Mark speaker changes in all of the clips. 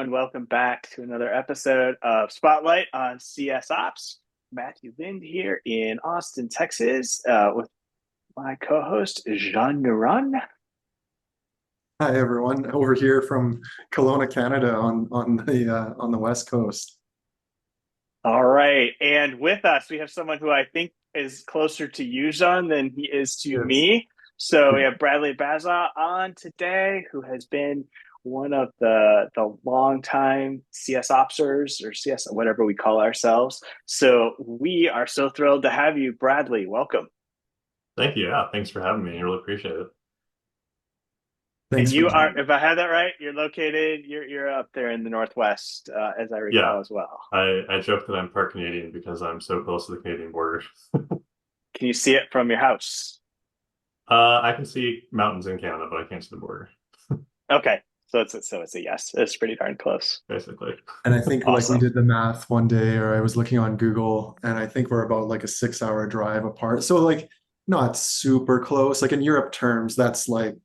Speaker 1: everyone. Welcome back to another episode of Spotlight on CS Ops. Matthew Lind here in Austin, Texas, with my co-host Jean Nairon.
Speaker 2: Hi everyone, over here from Kelowna, Canada, on the West Coast.
Speaker 1: All right, and with us we have someone who I think is closer to you, Jean, than he is to
Speaker 2: Yes.
Speaker 1: me. So we have Bradley Bazhaw on today, who has been one of the longtime CS Opsers or CS whatever we call ourselves. So we are so thrilled to have you, Bradley. Welcome.
Speaker 3: Thank you. Yeah, thanks for having me. I really appreciate it.
Speaker 1: And
Speaker 2: Thanks for
Speaker 1: you are,
Speaker 2: joining.
Speaker 1: if I have that right, you're up there in the Northwest, as I
Speaker 3: Yeah,
Speaker 1: recall as well.
Speaker 3: I joke that I'm part Canadian because I'm so close to the Canadian border.
Speaker 1: Can you see it from your house?
Speaker 3: I can see mountains in Canada, but I can't see the border,
Speaker 1: Okay, so it's a yes. It's pretty darn close.
Speaker 3: basically.
Speaker 2: And I think like we
Speaker 1: Awesome.
Speaker 2: did the math one day, or I was looking on Google, and I think we're about like a 6 hour drive apart. So like not super close. Like in Europe terms, that's like,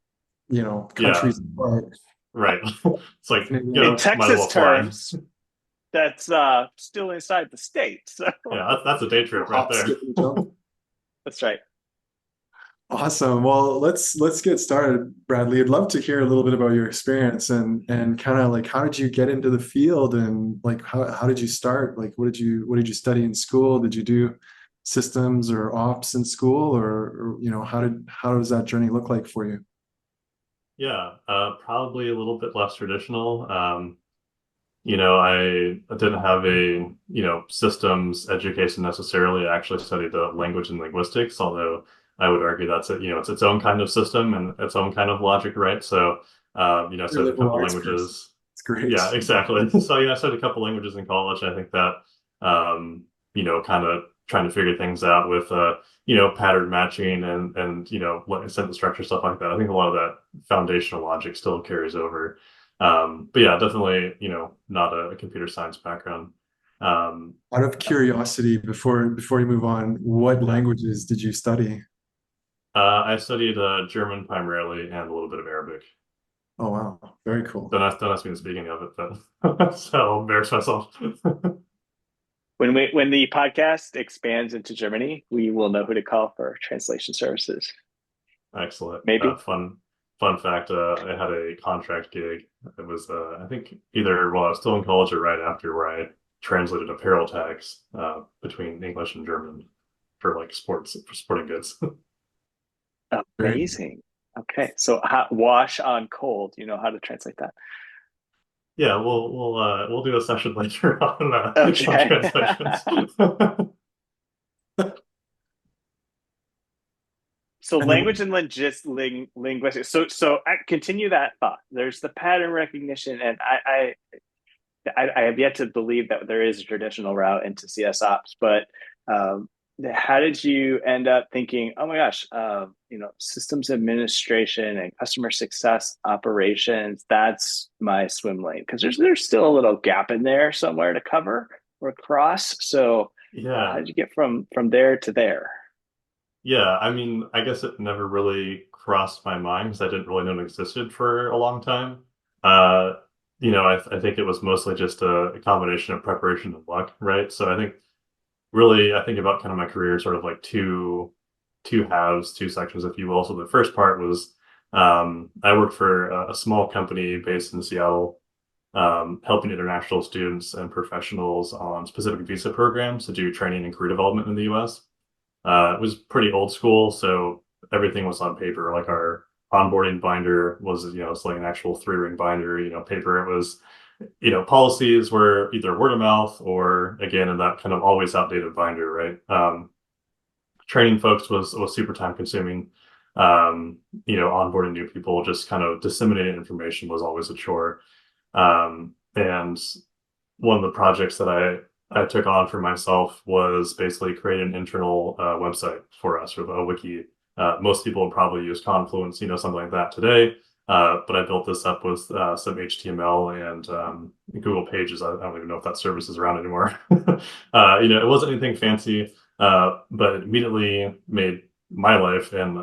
Speaker 3: Yeah,
Speaker 2: countries apart.
Speaker 3: right. It's like,
Speaker 1: In
Speaker 3: might as
Speaker 1: Texas
Speaker 3: well fly.
Speaker 1: terms, that's still inside the state. So
Speaker 3: Yeah, that's a day trip right
Speaker 2: Hop,
Speaker 3: there.
Speaker 2: skip, and jump.
Speaker 1: that's right.
Speaker 2: Awesome. Well, let's get started, Bradley. I'd love to hear a little bit about your experience and kind of like how did you get into the field and like how did you start? Like what did you study in school? Did you do systems or ops in school or how does that journey look like for you?
Speaker 3: Yeah, probably a little bit less traditional. I didn't have a, systems education necessarily. I actually studied language and linguistics, although I would argue that's it's its own kind of system and its own kind of logic, right? So, I
Speaker 2: You're a
Speaker 3: studied a
Speaker 2: liberal
Speaker 3: couple
Speaker 2: arts person.
Speaker 3: languages.
Speaker 2: It's great.
Speaker 3: Yeah, exactly. So, I studied a couple languages in college. I think that, kind of trying to figure things out with, pattern matching and, sentence structure, stuff like that. I think a lot of that foundational logic still carries over. But yeah, definitely, not a computer science background. Um,
Speaker 2: Out of curiosity, before you move on, what
Speaker 3: yeah.
Speaker 2: languages did you study?
Speaker 3: I studied German primarily and a little bit of Arabic.
Speaker 2: Oh wow, very cool.
Speaker 3: Don't ask me the speaking of it, but so I'll embarrass myself.
Speaker 1: When the podcast expands into Germany, we will know who to call for translation services.
Speaker 3: Excellent.
Speaker 1: Maybe.
Speaker 3: Fun fact, I had a contract gig. It was, I think either while I was still in college or right after where I translated apparel tags between English and German for like for sporting goods.
Speaker 2: Great.
Speaker 1: Amazing. Okay, so wash on cold. You know how to translate that?
Speaker 3: Yeah, we'll do a session later on
Speaker 1: Okay.
Speaker 3: translations.
Speaker 1: So
Speaker 2: And then
Speaker 1: language and linguistics. So I continue that thought. There's the pattern recognition, and I have yet to believe that there is a traditional route into CS ops. But um, how did you end up thinking, oh my gosh, systems administration and customer success operations? That's my swim lane because there's still a little gap in there somewhere to cover or cross. So how
Speaker 3: Yeah,
Speaker 1: did you get from there to there?
Speaker 3: yeah. I mean, I guess it never really crossed my mind because I didn't really know it existed for a long time. Uh, I think it was mostly just a combination of preparation and luck, right? So I think really, I think about kind of my career sort of like two halves, two sections, if you will. So the first part was I worked for a small company based in Seattle, helping international students and professionals on specific visa programs to do training and career development in the US. It was pretty old school, so everything was on paper. Like our onboarding binder was, it's like an actual three-ring binder, paper. It was, policies were either word of mouth or again in that kind of always outdated binder, right? Training folks was super time consuming. Onboarding new people, just kind of disseminating information was always a chore. And one of the projects that I took on for myself was basically create an internal website for us, or a wiki. Most people would probably use Confluence, something like that today. But I built this up with some HTML and Google Pages. I don't even know if that service is around anymore. It wasn't anything fancy, but it immediately made my life and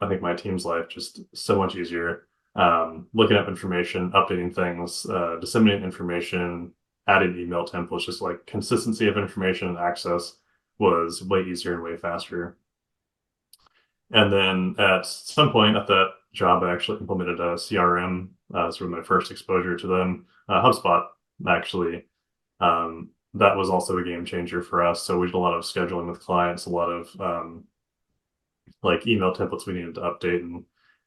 Speaker 3: I think my team's life just so much easier. looking up information, updating things, disseminating information, adding email templates, just like consistency of information and access was way easier and way faster. And then at some point at that job, I actually implemented a CRM, sort of my first exposure to them, HubSpot, actually. That was also a game changer for us. So we did a lot of scheduling with clients, a lot of like email templates we needed to update and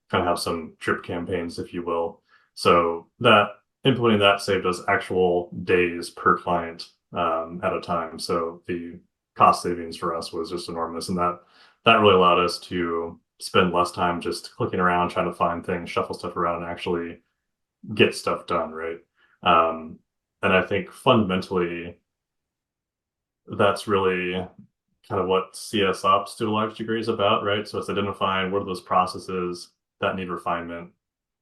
Speaker 3: kind of have some drip campaigns, if you will. So that implementing that saved us actual days per client at a time. So the cost savings for us was just enormous, and that really allowed us to spend less time just clicking around, trying to find things, shuffle stuff around, and actually get stuff done, right? And I think fundamentally, that's really kind of what CS ops to a large degree is about, right? So it's identifying what are those processes that need refinement,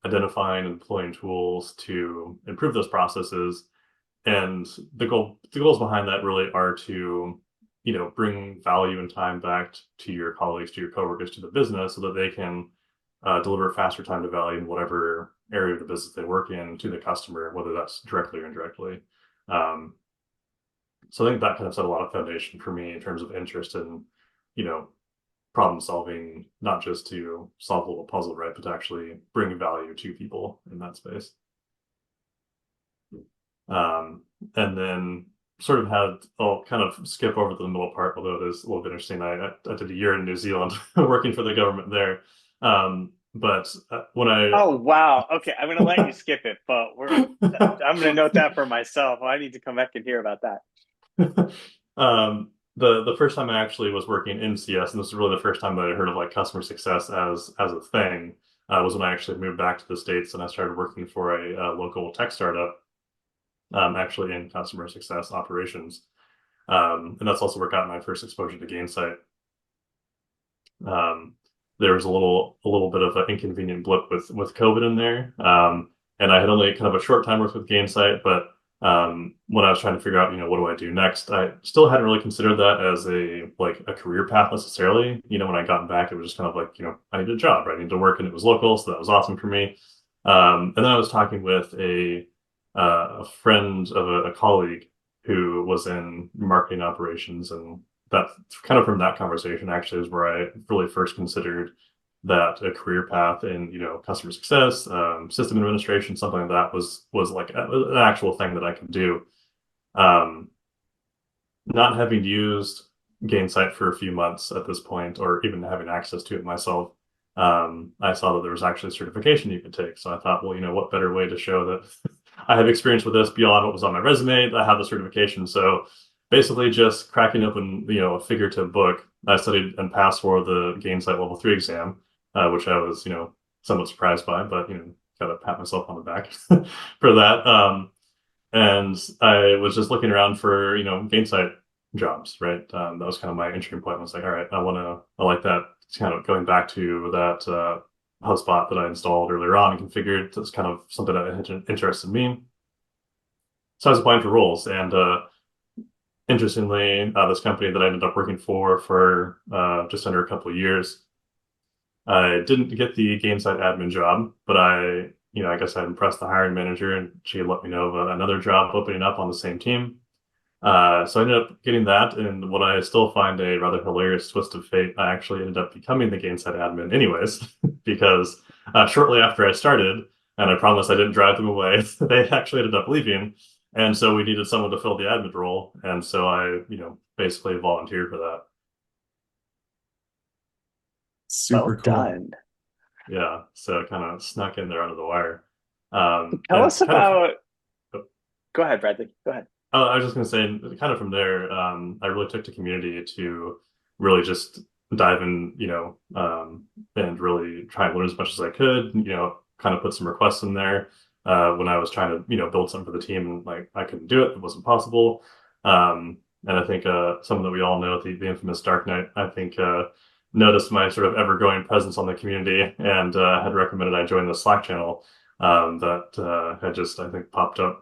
Speaker 3: identifying and employing tools to improve those processes. And the goals behind that really are to, bring value and time back to your colleagues, to your coworkers, to the business so that they can deliver faster time to value in whatever area of the business they work in to the customer, whether that's directly or indirectly. So I think that kind of set a lot of foundation for me in terms of interest in, you know, problem solving, not just to solve a little puzzle, right, but to actually bring value to people in that space. And then sort of I'll kind of skip over the middle part, although it is a little bit interesting. I did a year in New Zealand working for the government there. But when
Speaker 1: Oh wow. Okay, I'm gonna let you skip it, but I'm gonna note that for myself. I need to come back and hear about that.
Speaker 3: The first time I actually was working in CS, and this was really the first time that I heard of like customer success as a thing, was when I actually moved back to the States and I started working for a local tech startup, actually in customer success operations. And that's also where I got my first exposure to Gainsight. There was a little bit of an inconvenient blip with COVID in there. And I had only kind of a short time worked with Gainsight, but when I was trying to figure out, what do I do next, I still hadn't really considered that as a career path necessarily. When I got back, it was just kind of like, I need a job, right? I need to work, and it was local, so that was awesome for me. And then I was talking with a friend of a colleague who was in marketing operations, and that kind of from that conversation actually is where I really first considered that a career path in customer success, system administration, something like that was like an actual thing that I could do. Not having used Gainsight for a few months at this point, or even having access to it myself, I saw that there was actually a certification you could take. So I thought, well, what better way to show that I have experience with this beyond what was on my resume? I have the certification. So basically just cracking open, a figurative book. I studied and passed for the Gainsight Level 3 exam, which I was, somewhat surprised by, but, gotta pat myself on the back for that. And I was just looking around for, Gainsight jobs, right? That was kind of my entry point. I was like, all right, I like that. It's kind of going back to that HubSpot that I installed earlier on and configured. That's kind of something that interested me. So I was applying for roles, and interestingly, this company that I ended up working for just under a couple of years, I didn't get the Gainsight admin job, but I guess I impressed the hiring manager, and she let me know of another job opening up on the same team. So I ended up getting that, and what I still find a rather hilarious twist of fate, I actually ended up becoming the Gainsight admin anyways, because shortly after I started, and I promised I didn't drive them away, they actually ended up leaving. And so we needed someone to fill the admin role. And so I, basically volunteered for that.
Speaker 2: Super
Speaker 1: Well
Speaker 2: cool.
Speaker 1: done.
Speaker 3: Yeah. So it kind of snuck in there under the wire.
Speaker 1: Tell
Speaker 3: And
Speaker 1: us
Speaker 3: kind of,
Speaker 1: about. Go ahead, Bradley. Go ahead.
Speaker 3: I was just going to say, kind of from there, I really took to community to really just dive in, and really try and learn as much as I could, kind of put some requests in there. When I was trying to, build something for the team, and like I couldn't do it, it wasn't possible. And I think something that we all know, the infamous Dark Knight, I think noticed my sort of ever-growing presence on the community, and had recommended I join the Slack channel that had just, I think, popped up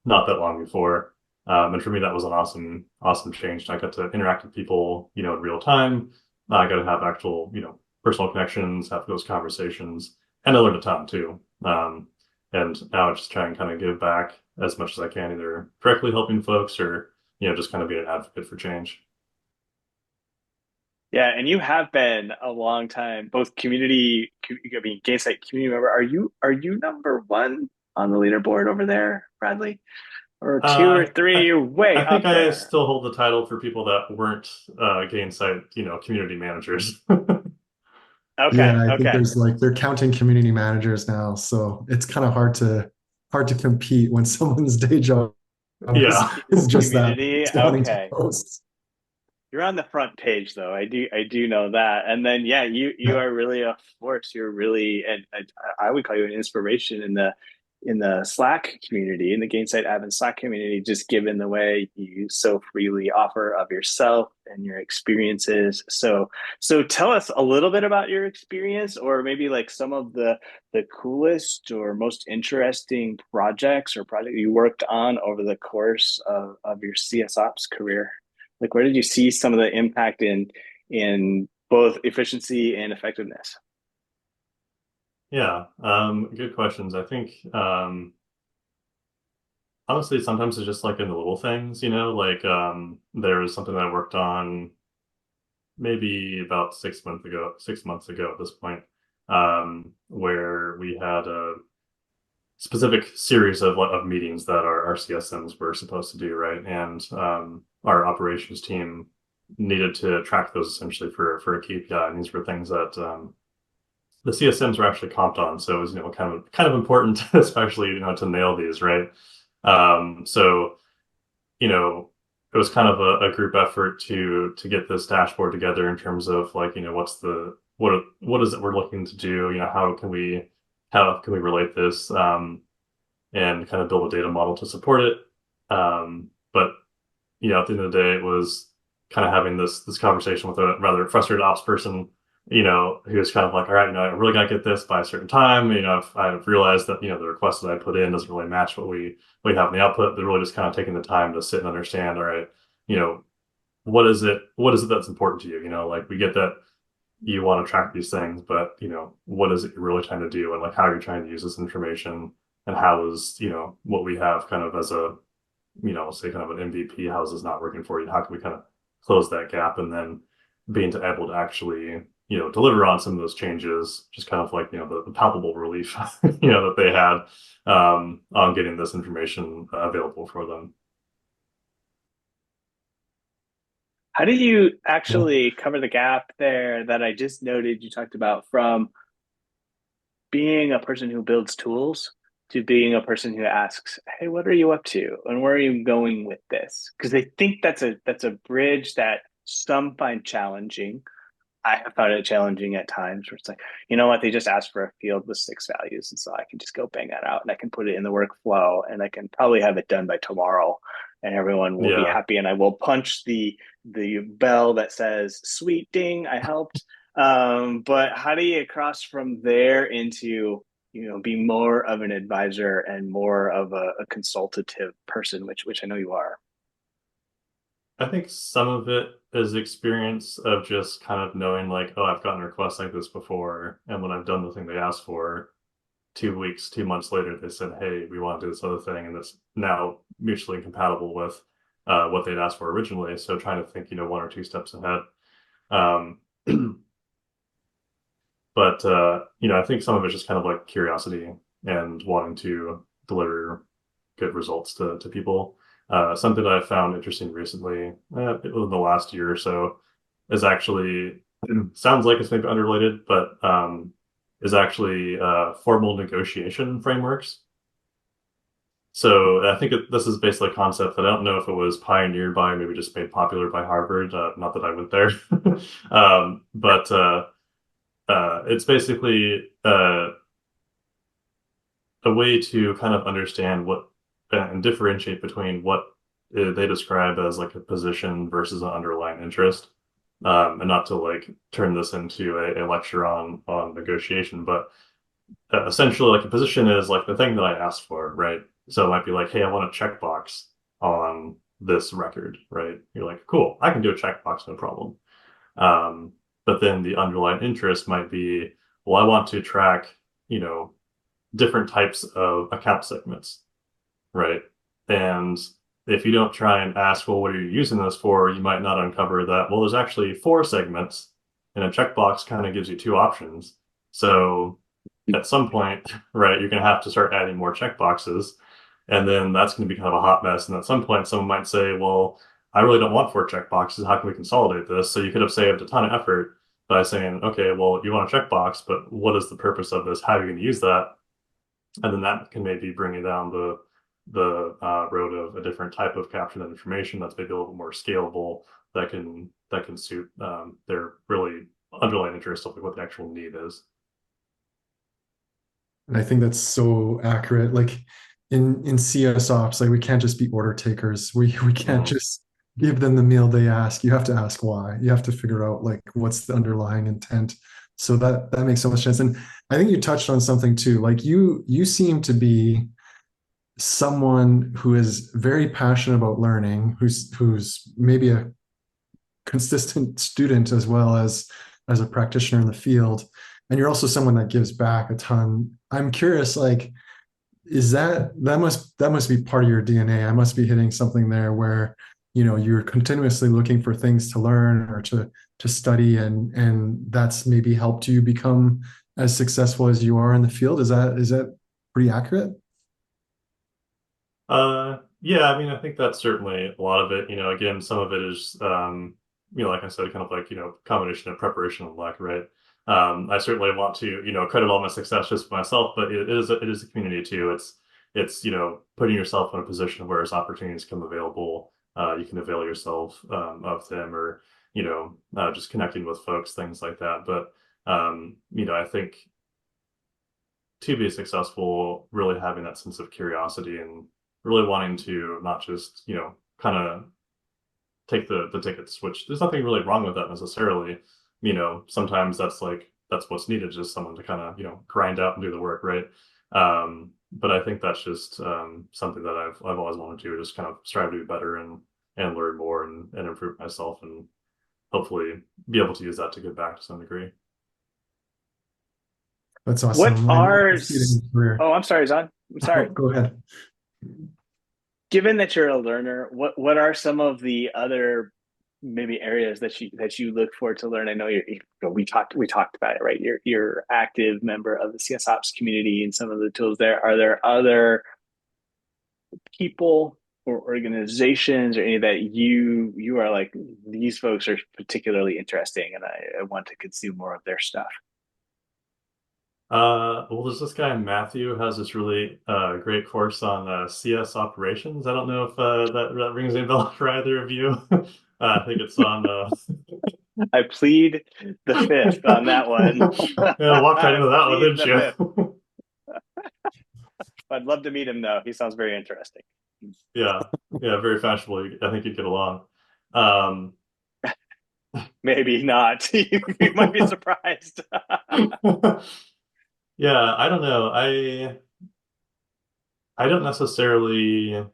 Speaker 3: not that long before. And for me, that was an awesome change. I got to interact with people, in real time. I got to have actual, personal connections, have those conversations. and I learned a ton too. And now I just try and kind of give back as much as I can, either directly helping folks or, just kind of being an advocate for change.
Speaker 1: Yeah, and you have been a long time, both I mean, gay site community member. Are you number one on the leaderboard over there, Bradley? Or two or
Speaker 3: Uh,
Speaker 1: three?
Speaker 3: I,
Speaker 1: You're way
Speaker 3: I think
Speaker 1: up
Speaker 3: I
Speaker 1: there.
Speaker 3: still hold the title for people that weren't gain site, community managers.
Speaker 1: Okay,
Speaker 2: Yeah, I think
Speaker 1: okay.
Speaker 2: there's like they're counting community managers now, so it's kind of hard to compete when someone's day job is,
Speaker 3: Yeah.
Speaker 2: is just that,
Speaker 1: Community,
Speaker 2: counting
Speaker 1: okay.
Speaker 2: posts.
Speaker 1: You're on the front page though. I do know that. And then yeah, you
Speaker 2: Yeah.
Speaker 1: are really a force. You're really and I would call you an inspiration in the Slack community, in the Gainsight Admin Slack community, just given the way you so freely offer of yourself and your experiences. So tell us a little bit about your experience, or maybe like some of the coolest or most interesting project you worked on over the course of your CS ops career. Like, where did you see some of the impact in both efficiency and effectiveness?
Speaker 3: Yeah. Good questions. I think honestly, sometimes it's just like in the little things, like there was something that I worked on maybe about 6 months ago at this point, where we had a specific series of meetings that our CSMs were supposed to do, right? And our operations team needed to track those essentially for a KPI. And these were things that the CSMs were actually comped on. So it was, kind of important, especially, to nail these, right? So, you know, it was kind of a group effort to get this dashboard together in terms of like, what is it we're looking to do? How can we relate this? And kind of build a data model to support it. But at the end of the day, it was kind of having this conversation with a rather frustrated ops person, who was kind of like, all right, I really got to get this by a certain time. If I've realized that, the request that I put in doesn't really match what we have in the output, but really just kind of taking the time to sit and understand, all right, you know, what is it that's important to you? Like we get that you want to track these things, but what is it you're really trying to do, and like how you're trying to use this information, and how is what we have kind of as a say kind of an MVP, how is this not working for you? How can we kind of close that gap, and then being able to actually deliver on some of those changes, just kind of like the palpable relief that they had on getting this information available for them.
Speaker 1: How do you
Speaker 2: Yeah.
Speaker 1: actually cover the gap there that I just noted you talked about, from being a person who builds tools to being a person who asks, "Hey, what are you up to, and where are you going with this?" Because I think that's a bridge that some find challenging. I have found it challenging at times, where it's like, you know what, they just asked for a field with six values, and so I can just go bang that out, and I can put it in the workflow, and I can probably have it done by tomorrow, and everyone will be
Speaker 3: Yeah.
Speaker 1: happy, and I will punch the bell that says "sweet ding, I helped." But how do you cross from there into be more of an advisor and more of a consultative person, which I know you are.
Speaker 3: I think some of it is experience of just kind of knowing like, oh, I've gotten requests like this before, and when I've done the thing they asked for, 2 weeks, 2 months later, they said, hey, we want to do this other thing, and it's now mutually incompatible with what they'd asked for originally. So trying to think, one or two steps ahead. Um, but I think some of it's just kind of like curiosity and wanting to deliver good results to people. Something that I found interesting recently, within the last year or so, is actually sounds like it's maybe unrelated, but is actually formal negotiation frameworks. So I think this is basically a concept that I don't know if it was pioneered by, maybe just made popular by Harvard. Not that I went there, but it's basically a way to kind of understand what and differentiate between what they describe as like a position versus an underlying interest. And not to like turn this into a lecture on negotiation, but essentially like a position is like the thing that I asked for, right? So it might be like, hey, I want a checkbox on this record, right? You're like, cool, I can do a checkbox, no problem. Um, but then the underlying interest might be, well, I want to track different types of account segments, right? And if you don't try and ask, well, what are you using this for? You might not uncover that, well, there's actually 4 segments, and a checkbox kind of gives you 2 options. So at some point, right, you're going to have to start adding more checkboxes. And then that's going to be kind of a hot mess. And at some point, someone might say, well, I really don't want 4 checkboxes. How can we consolidate this? So you could have saved a ton of effort by saying, okay, well, you want a checkbox, but what is the purpose of this? How are you going to use that? And then that can maybe bring you down the road of a different type of capturing that information that's maybe a little more scalable that can suit their really underlying interest of like what the actual need is.
Speaker 2: And I think that's so accurate. Like in CS ops, like we can't just be order takers. We can't
Speaker 3: Mhm.
Speaker 2: just give them the meal they ask. You have to ask why. You have to figure out like what's the underlying intent. So that makes so much sense. And I think you touched on something too. Like you seem to be someone who is very passionate about learning, who's maybe a consistent student as well as a practitioner in the field, and you're also someone that gives back a ton. I'm curious, like, is that must be part of your DNA? I must be hitting something there where you're continuously looking for things to learn or to study, and that's maybe helped you become as successful as you are in the field. Is that pretty accurate?
Speaker 3: Yeah, I mean, I think that's certainly a lot of it. Again, some of it is, like I said, kind of like, combination of preparation and luck, right? I certainly want to, credit all my success just for myself, but it is a community too. It's, putting yourself in a position where as opportunities come available, you can avail yourself, of them or, just connecting with folks, things like that. But, I think to be successful, really having that sense of curiosity and really wanting to not just, kind of take the ticket switch. There's nothing really wrong with that necessarily. Sometimes that's what's needed, just someone to kind of, grind out and do the work, right? But I think that's just something that I've always wanted to just kind of strive to be better and learn more and improve myself and hopefully be able to use that to give back to some degree.
Speaker 2: That's
Speaker 1: What
Speaker 2: awesome.
Speaker 1: are
Speaker 2: I see it in your career.
Speaker 1: Oh, I'm sorry, Zon. I'm sorry.
Speaker 2: Oh, go ahead.
Speaker 1: Given that you're a learner, what are some of the other maybe areas that you look for to learn? I know we talked about it, right? You're active member of the CS Ops community and some of the tools there. Are there other people or organizations or any that you are like, these folks are particularly interesting and I want to consume more of their stuff?
Speaker 3: Well, there's this guy Matthew who has this really great course on CS operations. I don't know if that rings any bell for either of you. I think it's on.
Speaker 1: I plead the fifth on that one.
Speaker 3: Yeah, walked right
Speaker 1: I
Speaker 3: into that one,
Speaker 1: plead
Speaker 3: didn't
Speaker 1: the fifth.
Speaker 3: you?
Speaker 1: I'd love to meet him though. He sounds very interesting.
Speaker 3: Yeah, yeah, very fashionable. I think you'd get along. Um,
Speaker 1: Maybe not. You might be surprised.
Speaker 3: yeah, I don't know. I don't necessarily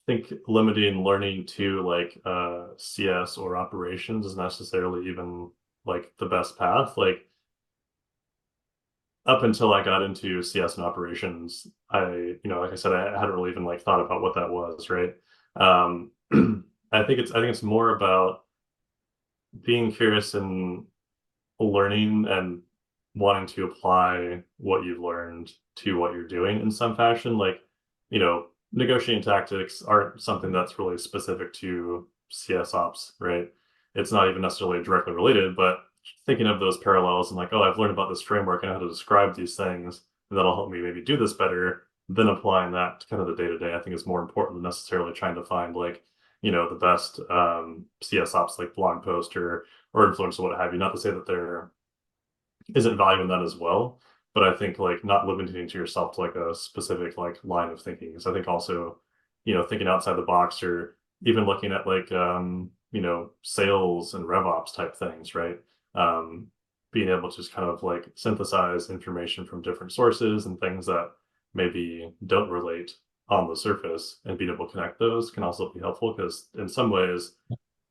Speaker 3: think limiting learning to like CS or operations is necessarily even like the best path. Like up until I got into CS and operations, like I said, I hadn't really even like thought about what that was, right? Um, I think it's more about being curious and learning and wanting to apply what you've learned to what you're doing in some fashion. Like, negotiating tactics aren't something that's really specific to CS ops, right? It's not even necessarily directly related, but thinking of those parallels and like, oh, I've learned about this framework and how to describe these things, and that'll help me maybe do this better. Then applying that to kind of the day to day, I think is more important than necessarily trying to find like, the best CS ops like blog post or influencer, what have you. Not to say that there isn't value in that as well. But I think like not limiting to yourself to like a specific like line of thinking. So I think also, thinking outside the box or even looking at like sales and rev ops type things, right? Um, being able to just kind of like synthesize information from different sources and things that maybe don't relate on the surface and being able to connect those can also be helpful because in some ways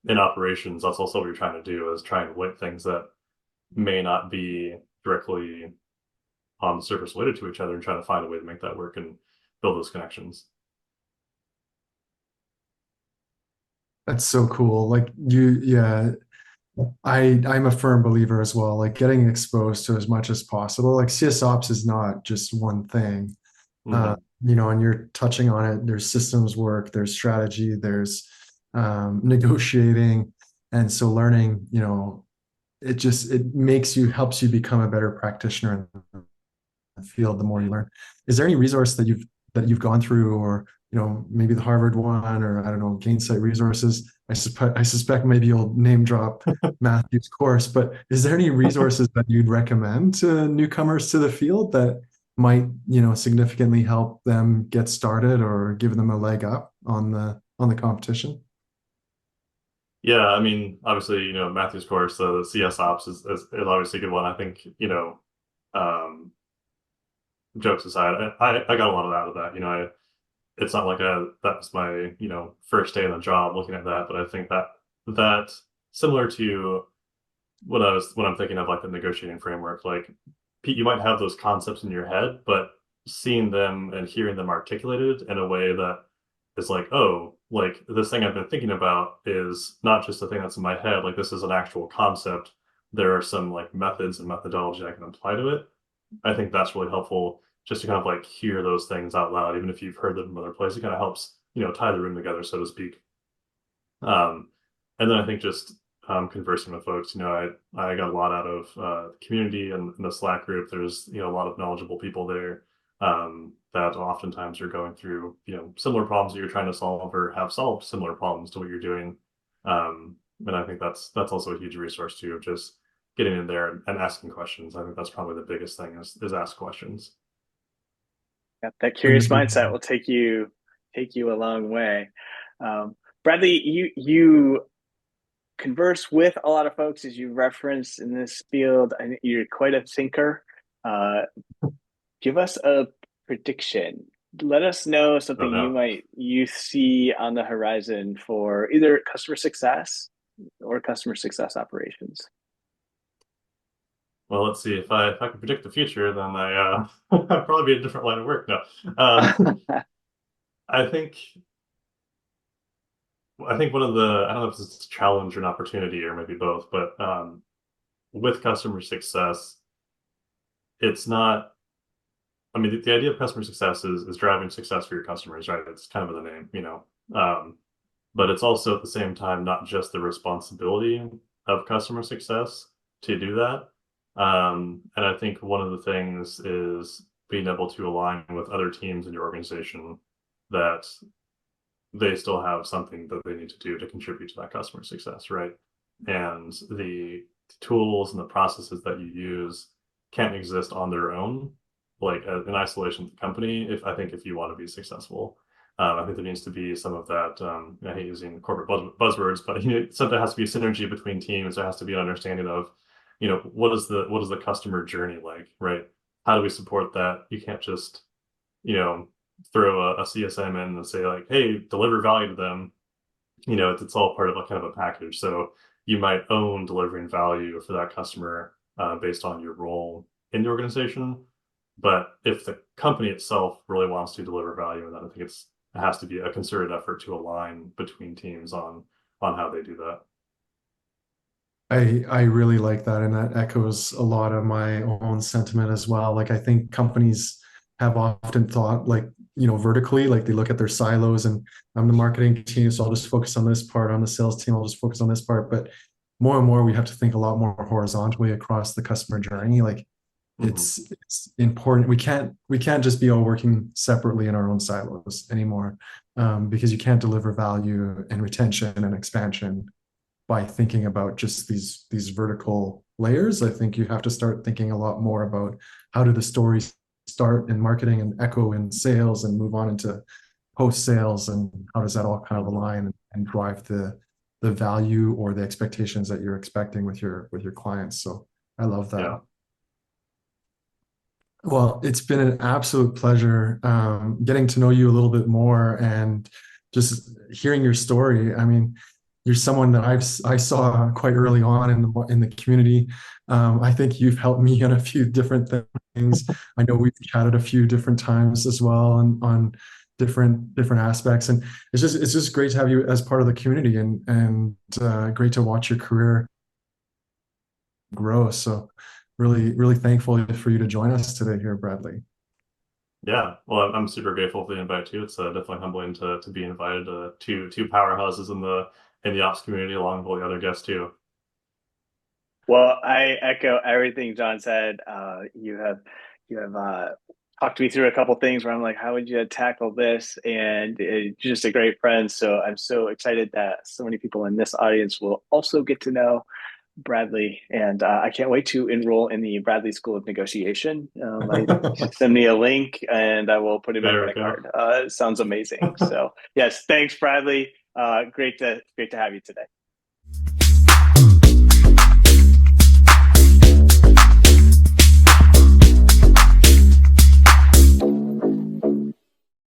Speaker 3: in operations, that's also what you're trying to do is try and weight things that may not be directly on the surface related to each other and try to find a way to make that work and build those connections.
Speaker 2: That's so cool. Like yeah, I'm a firm believer as well, like getting exposed to as much as possible. Like CSOps is not just one thing.
Speaker 3: Mm-hmm.
Speaker 2: And you're touching on it. There's systems work, there's strategy, there's negotiating. And so learning, it helps you become a better practitioner in the field the more you learn. Is there any resource that you've gone through, or maybe the Harvard one, or I don't know, Gainsight resources? I suspect maybe you'll name drop Matthew's course, but is there any resources that you'd recommend to newcomers to the field that might significantly help them get started or give them a leg up on the competition?
Speaker 3: Yeah, I mean, obviously, Matthew's course, the CS Ops is obviously a good one. I think, um, jokes aside, I got a lot out of that. It's not like that was my, first day in the job looking at that, but I think that similar to when I'm thinking of like the negotiating framework, like you might have those concepts in your head, but seeing them and hearing them articulated in a way that is like, oh, like this thing I've been thinking about is not just a thing that's in my head, like this is an actual concept. There are some like methods and methodology I can apply to it. I think that's really helpful just to kind of like hear those things out loud, even if you've heard them from other places. It kind of helps, tie the room together, so to speak. Um, and then I think just conversing with folks, I got a lot out of the community and the Slack group. There's, a lot of knowledgeable people there that oftentimes are going through, similar problems that you're trying to solve or have solved similar problems to what you're doing. And I think that's also a huge resource too, of just getting in there and asking questions. I think that's probably the biggest thing is ask questions.
Speaker 1: Yeah, that curious
Speaker 2: Agreed.
Speaker 1: mindset will take you a long way. Bradley, you converse with a lot of folks as you referenced in this field. I think you're quite a thinker. Uh, Give us a prediction. Let us know
Speaker 3: Oh
Speaker 1: something
Speaker 3: no.
Speaker 1: you see on the horizon for either customer success or customer success operations.
Speaker 3: Well, let's see. If I could predict the future, then I'd probably be a different line of work. No. Um, I think I think one of the I don't know if it's a challenge or an opportunity or maybe both, but with customer success, it's not. I mean, the idea of customer success is driving success for your customers, right? It's kind of in the name. But it's also at the same time not just the responsibility of customer success to do that. And I think one of the things is being able to align with other teams in your organization that they still have something that they need to do to contribute to that customer success, right? And the tools and the processes that you use can't exist on their own, like in isolation of the company. If you want to be successful, I think there needs to be some of that. I hate using corporate buzzwords, but something has to be synergy between teams. There has to be an understanding of, what is the customer journey like, right? How do we support that? You can't just, you know, throw a CSM in and say like, hey, deliver value to them. It's all part of a kind of a package. So you might own delivering value for that customer based on your role in the organization. But if the company itself really wants to deliver value, then I think it has to be a concerted effort to align between teams on how they do that.
Speaker 2: I really like that, and that echoes a lot of my own sentiment as well. Like I think companies have often thought like, vertically, like they look at their silos and I'm the marketing team, so I'll just focus on this part. I'm the sales team, I'll just focus on this part. But more and more we have to think a lot more horizontally across the customer journey. Like
Speaker 3: Hmm.
Speaker 2: it's important. We can't just be all working separately in our own silos anymore, because you can't deliver value and retention and expansion by thinking about just these vertical layers. I think you have to start thinking a lot more about how do the stories start in marketing and echo in sales and move on into post sales, and how does that all kind of
Speaker 3: Hmm.
Speaker 2: align and drive the value or the expectations that you're expecting with your clients. So I love that.
Speaker 3: Yeah.
Speaker 2: Well, it's been an absolute pleasure getting to know you a little bit more and just hearing your story. I mean, you're someone that I saw quite early on in the community. I think you've helped me on a few different things. I know we've chatted a few different times as well on different aspects, and it's just great to have you as part of the community, and great to watch your career grow. So really thankful for you to join us today here, Bradley.
Speaker 3: Yeah, well, I'm super grateful for the invite too. It's definitely humbling to be invited to two powerhouses in the ops community along with all the other guests too.
Speaker 1: Well, I echo everything John said. You have talked me through a couple things where I'm like, how would you tackle this? And just a great friend. So I'm so excited that so many people in this audience will also get to know Bradley, and I can't wait to enroll in the Bradley School of Negotiation. Send me a link, and I will put in my
Speaker 3: There we
Speaker 1: credit
Speaker 3: go.
Speaker 1: card. It sounds amazing. So yes, thanks, Bradley. Great to have you today.